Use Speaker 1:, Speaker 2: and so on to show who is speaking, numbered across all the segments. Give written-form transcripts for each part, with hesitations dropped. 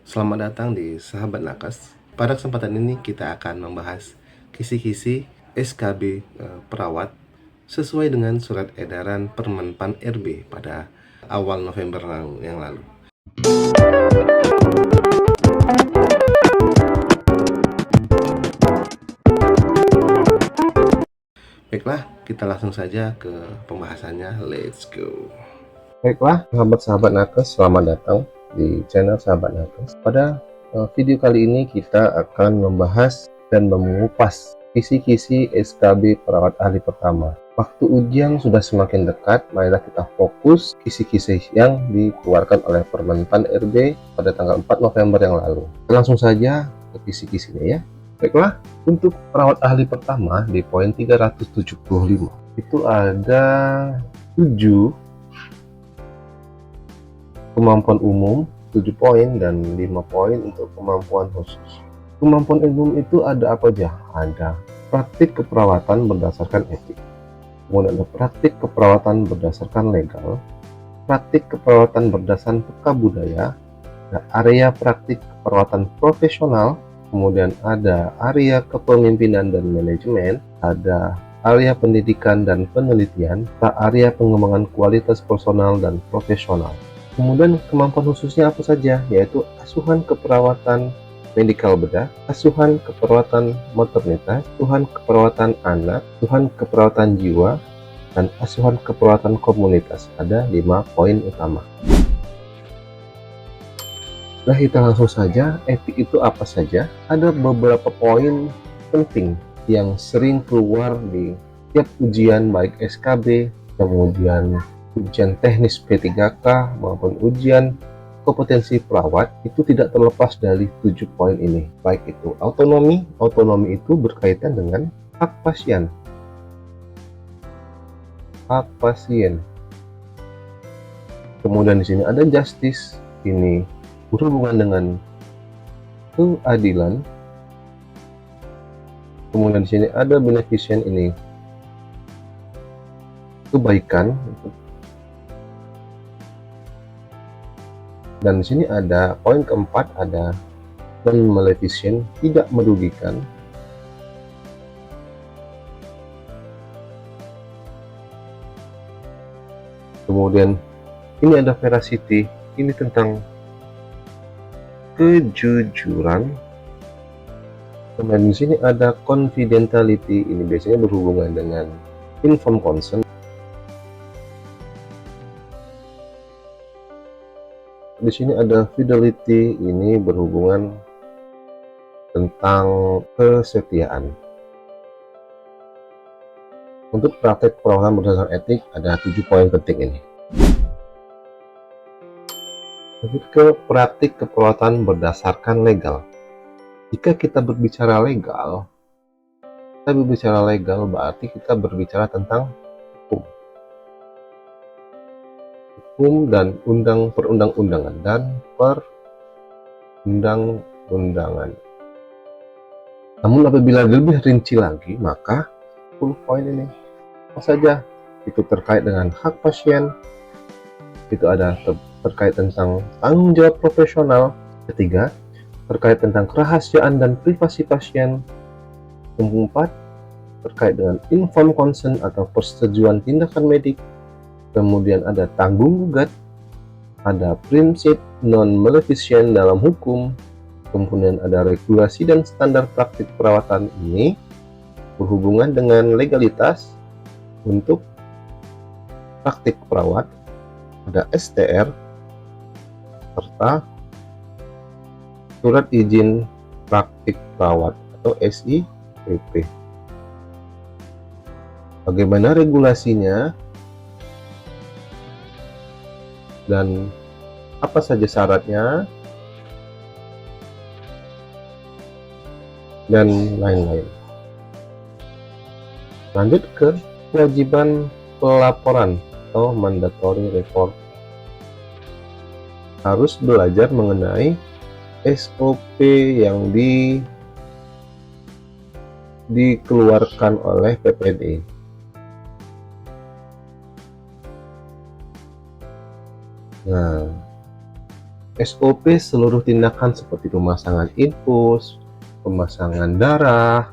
Speaker 1: Selamat datang di Sahabat Nakes. Pada kesempatan ini kita akan membahas kisi-kisi SKB perawat sesuai dengan surat edaran Permenpan RB pada awal November yang lalu. Baiklah, kita langsung saja ke pembahasannya. Let's go. Baiklah, sahabat-sahabat nakes, selamat datang di channel Sahabat Nakes. Pada video kali ini kita akan membahas dan mengupas kisi-kisi SKB perawat ahli pertama. Waktu ujian sudah semakin dekat, marilah kita fokus kisi-kisi yang dikeluarkan oleh Permenpan RB pada tanggal 4 November yang lalu. Langsung saja ke kisi-kisinya ya. Baiklah, untuk perawat ahli pertama di poin 375 itu ada 7 kemampuan umum, 7 poin dan 5 poin untuk kemampuan khusus. Kemampuan umum itu ada apa aja? Ada praktik keperawatan berdasarkan etik, kemudian ada praktik keperawatan berdasarkan legal, praktik keperawatan berdasarkan peka budaya, ada area praktik keperawatan profesional, kemudian ada area kepemimpinan dan manajemen, ada area pendidikan dan penelitian, area pengembangan kualitas personal dan profesional. Kemudian kemampuan khususnya apa saja, yaitu asuhan keperawatan medikal bedah, asuhan keperawatan maternitas, asuhan keperawatan anak, asuhan keperawatan jiwa, dan asuhan keperawatan komunitas. Ada 5 poin utama. Nah, kita langsung saja. Etik itu apa saja? Ada beberapa poin penting yang sering keluar di tiap ujian, baik SKB, kemudian ujian teknis P3K maupun ujian kompetensi perawat. Itu tidak terlepas dari 7 poin ini. Baik itu autonomi itu berkaitan dengan hak pasien. Kemudian di sini ada justice, ini berhubungan dengan keadilan. Kemudian di sini ada beneficent, ini kebaikan. Dan di sini ada poin keempat, ada non-maleficent, tidak merugikan. Kemudian ini ada veracity, ini tentang kejujuran. Kemudian di sini ada confidentiality, ini biasanya berhubungan dengan informed consent. Di sini ada fidelity, ini berhubungan tentang kesetiaan. Untuk praktek perawatan berdasarkan etik ada 7 poin penting ini. Lanjut ke praktik keperawatan berdasarkan legal. Jika kita berbicara legal berarti kita berbicara tentang hukum dan perundang-undangan dan perundang-undangan. Namun apabila lebih rinci lagi, maka 10 poin ini apa saja? Itu terkait dengan hak pasien, itu ada terkait tentang tanggung jawab profesional. Ketiga, terkait tentang kerahasiaan dan privasi pasien. Keempat, terkait dengan informed consent atau persetujuan tindakan medik. Kemudian ada tanggung gugat, ada prinsip non-maleficent dalam hukum, kemudian ada regulasi dan standar praktik perawatan. Ini berhubungan dengan legalitas untuk praktik perawat, ada STR, serta surat izin praktik perawat atau SIPP. Bagaimana regulasinya dan apa saja syaratnya dan lain-lain. Lanjut ke kewajiban pelaporan atau mandatory report. Harus belajar mengenai SOP yang dikeluarkan oleh PPD. Nah, SOP seluruh tindakan seperti pemasangan infus, pemasangan darah,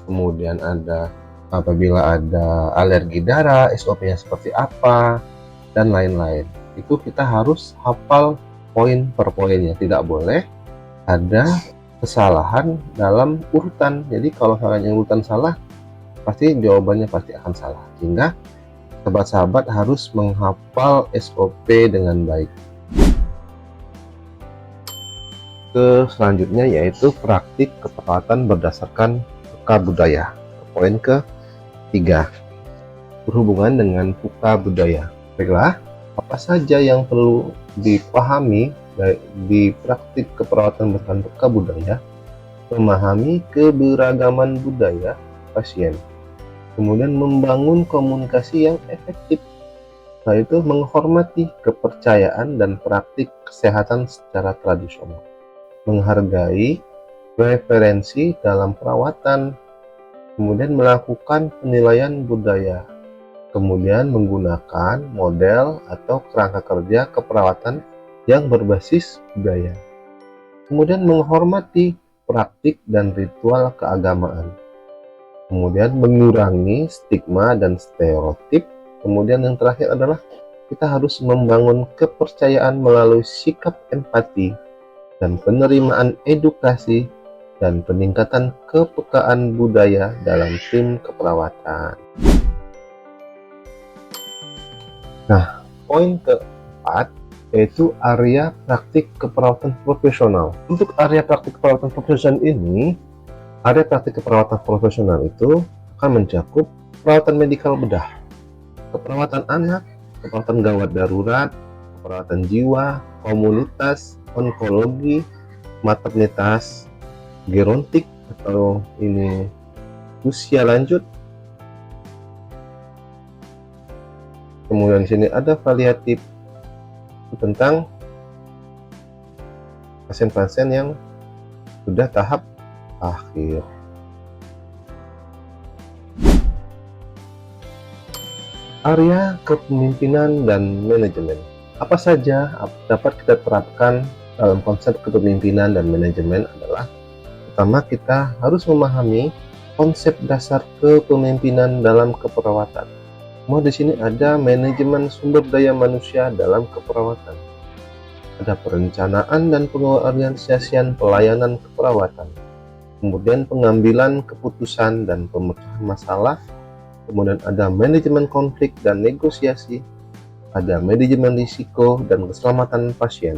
Speaker 1: kemudian ada apabila ada alergi darah, SOP-nya seperti apa, dan lain-lain. Itu kita harus hafal poin per poinnya, tidak boleh ada kesalahan dalam urutan. Jadi kalau misalnya urutan salah, pasti jawabannya pasti akan salah. Sehingga sahabat-sahabat harus menghafal SOP dengan baik. Ke selanjutnya yaitu praktik keperawatan berdasarkan puka budaya. Poin ke-3 berhubungan dengan puka budaya. Baiklah, apa saja yang perlu dipahami di praktik keperawatan berdasarkan puka budaya? Memahami keberagaman budaya pasien, kemudian membangun komunikasi yang efektif, yaitu menghormati kepercayaan dan praktik kesehatan secara tradisional, menghargai referensi dalam perawatan, kemudian melakukan penilaian budaya, kemudian menggunakan model atau kerangka kerja keperawatan yang berbasis budaya, kemudian menghormati praktik dan ritual keagamaan, kemudian mengurangi stigma dan stereotip, kemudian yang terakhir adalah kita harus membangun kepercayaan melalui sikap empati dan penerimaan edukasi dan peningkatan kepekaan budaya dalam tim keperawatan. Nah, poin keempat yaitu area praktik keperawatan profesional. Untuk area praktik keperawatan profesional ini, area praktik keperawatan profesional itu akan mencakup perawatan medikal bedah, keperawatan anak, keperawatan gawat darurat, keperawatan jiwa, komunitas, onkologi, maternitas, gerontik atau ini usia lanjut. Kemudian di sini ada paliatif tentang pasien-pasien yang sudah tahap akhir. Area kepemimpinan dan manajemen. Apa saja dapat kita terapkan dalam konsep kepemimpinan dan manajemen adalah pertama, kita harus memahami konsep dasar kepemimpinan dalam keperawatan. Di sini ada manajemen sumber daya manusia dalam keperawatan. Ada perencanaan dan pengorganisasian pelayanan keperawatan. Kemudian pengambilan keputusan dan pemecahan masalah. Kemudian ada manajemen konflik dan negosiasi. Ada manajemen risiko dan keselamatan pasien.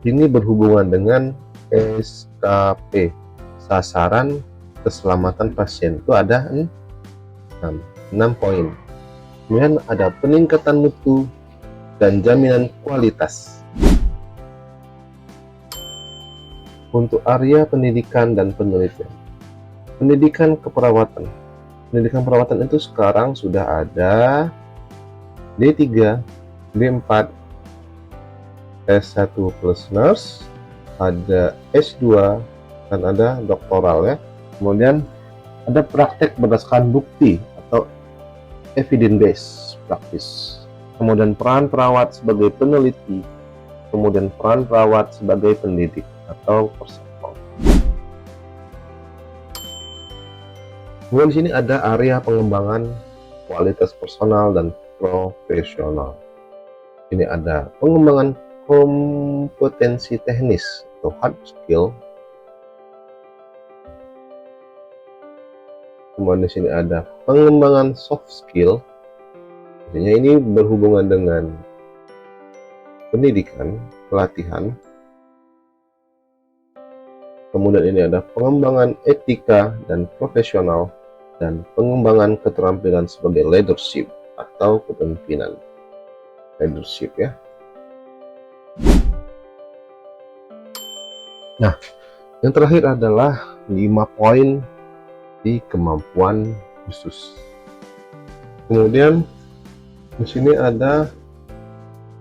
Speaker 1: Ini berhubungan dengan SKP, sasaran keselamatan pasien. Itu ada 6 poin. Kemudian ada peningkatan mutu dan jaminan kualitas. Untuk area pendidikan dan penelitian. Pendidikan keperawatan. Pendidikan perawatan itu sekarang sudah ada D3, D4, S1 plus nurse, ada S2, dan ada doktoral ya. Kemudian ada praktek berdasarkan bukti atau evidence based practice. Kemudian peran perawat sebagai peneliti, kemudian peran perawat sebagai pendidik atau persekol. Kemudian di sini ada area pengembangan kualitas personal dan profesional. Ini ada pengembangan kompetensi teknis atau hard skill. Kemudian di sini ada pengembangan soft skill. Artinya ini berhubungan dengan pendidikan, pelatihan. Kemudian ini ada pengembangan etika dan profesional dan pengembangan keterampilan sebagai leadership atau kepemimpinan. Leadership ya. Nah, yang terakhir adalah 5 poin di kemampuan khusus. Kemudian di sini ada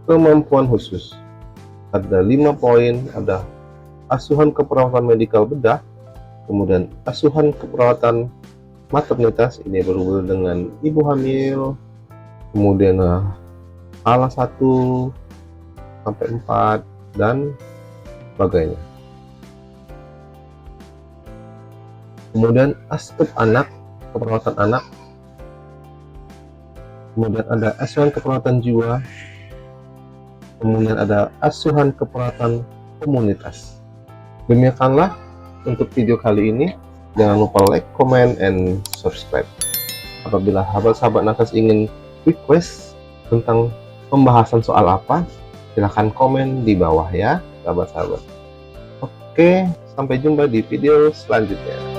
Speaker 1: kemampuan khusus. Ada 5 poin, ada asuhan keperawatan medikal bedah, kemudian asuhan keperawatan maternitas, ini berhubungan dengan ibu hamil, kemudian alas 1 sampai 4, dan sebagainya. Kemudian aspek anak, keperawatan anak. Kemudian ada asuhan keperawatan jiwa. Kemudian ada asuhan keperawatan komunitas. Demikianlah untuk video kali ini. Jangan lupa like, comment, and subscribe. Apabila sahabat-sahabat nakes ingin request tentang pembahasan soal apa, silahkan komen di bawah ya, sahabat-sahabat. Oke, sampai jumpa di video selanjutnya.